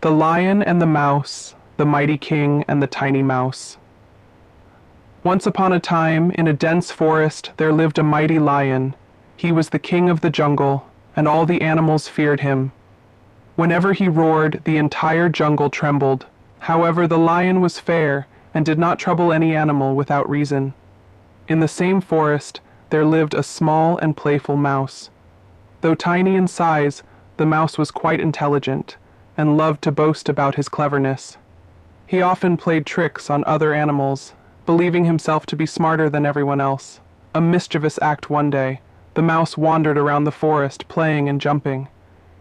The Lion and the Mouse, the Mighty King and the Tiny Mouse. Once upon a time, in a dense forest, there lived a mighty lion. He was the king of the jungle, and all the animals feared him. Whenever he roared, the entire jungle trembled. However, the lion was fair and did not trouble any animal without reason. In the same forest, there lived a small and playful mouse. Though tiny in size, the mouse was quite intelligent and loved to boast about his cleverness. He often played tricks on other animals, believing himself to be smarter than everyone else. A mischievous act one day, the mouse wandered around the forest playing and jumping.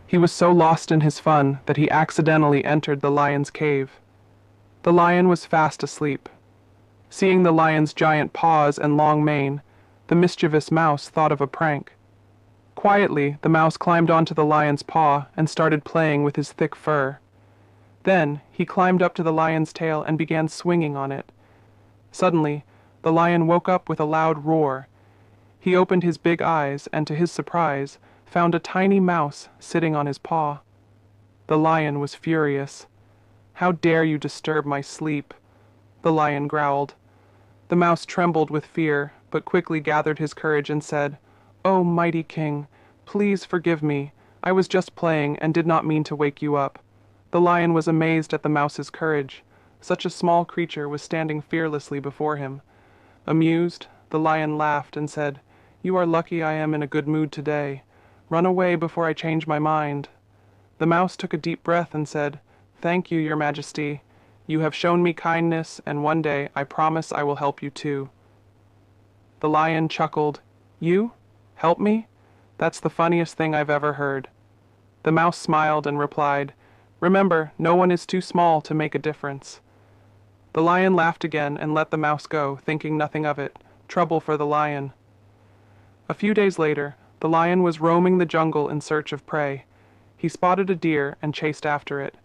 He was so lost in his fun that he accidentally entered the lion's cave. The lion was fast asleep. Seeing the lion's giant paws and long mane, the mischievous mouse thought of a prank. Quietly, the mouse climbed onto the lion's paw and started playing with his thick fur. Then, he climbed up to the lion's tail and began swinging on it. Suddenly, the lion woke up with a loud roar. He opened his big eyes and, to his surprise, found a tiny mouse sitting on his paw. The lion was furious. "How dare you disturb my sleep?" the lion growled. The mouse trembled with fear, but quickly gathered his courage and said, "Oh, mighty king, please forgive me. I was just playing and did not mean to wake you up." The lion was amazed at the mouse's courage. Such a small creature was standing fearlessly before him. Amused, the lion laughed and said, "You are lucky I am in a good mood today. Run away before I change my mind." The mouse took a deep breath and said, "Thank you, your majesty. You have shown me kindness, and one day I promise I will help you too." The lion chuckled. "You? Help me? That's the funniest thing I've ever heard." The mouse smiled and replied, "Remember, no one is too small to make a difference." The lion laughed again and let the mouse go, thinking nothing of it. Trouble for the lion. A few days later, the lion was roaming the jungle in search of prey. He spotted a deer and chased after it.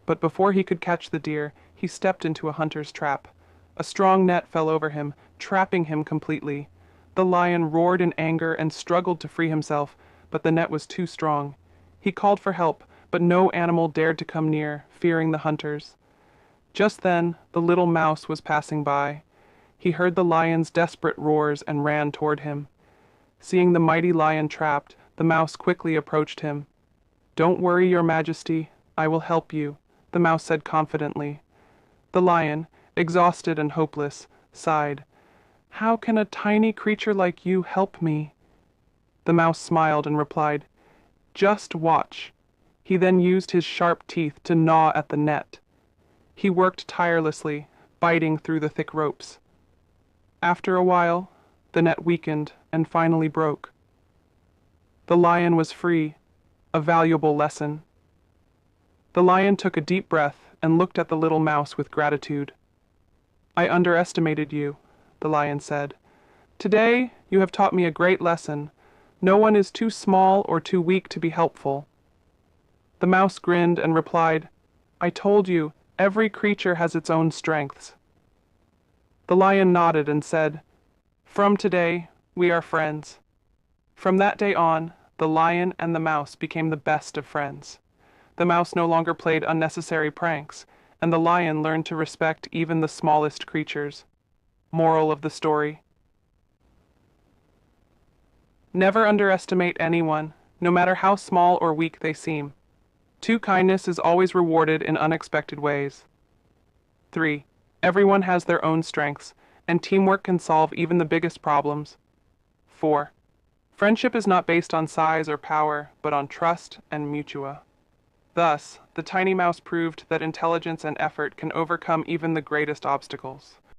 But before he could catch the deer, he stepped into a hunter's trap. A strong net fell over him, trapping him completely. The lion roared in anger and struggled to free himself, but the net was too strong. He called for help, but no animal dared to come near, fearing the hunters. Just then, the little mouse was passing by. He heard the lion's desperate roars and ran toward him. Seeing the mighty lion trapped, the mouse quickly approached him. "Don't worry, your majesty. I will help you," the mouse said confidently. The lion, exhausted and hopeless, sighed. "How can a tiny creature like you help me?" The mouse smiled and replied, "Just watch." He then used his sharp teeth to gnaw at the net. He worked tirelessly, biting through the thick ropes. After a while, the net weakened and finally broke. The lion was free, a valuable lesson. The lion took a deep breath and looked at the little mouse with gratitude. "I underestimated you," the lion said. "Today, you have taught me a great lesson. No one is too small or too weak to be helpful." The mouse grinned and replied, "I told you, every creature has its own strengths." The lion nodded and said, "From today, we are friends." From that day on, the lion and the mouse became the best of friends. The mouse no longer played unnecessary pranks, and the lion learned to respect even the smallest creatures. Moral of the story: never underestimate anyone, no matter how small or weak they seem. 2. Kindness is always rewarded in unexpected ways. 3. Everyone has their own strengths, and teamwork can solve even the biggest problems. 4. Friendship is not based on size or power, but on trust and mutua. Thus, the tiny mouse proved that intelligence and effort can overcome even the greatest obstacles.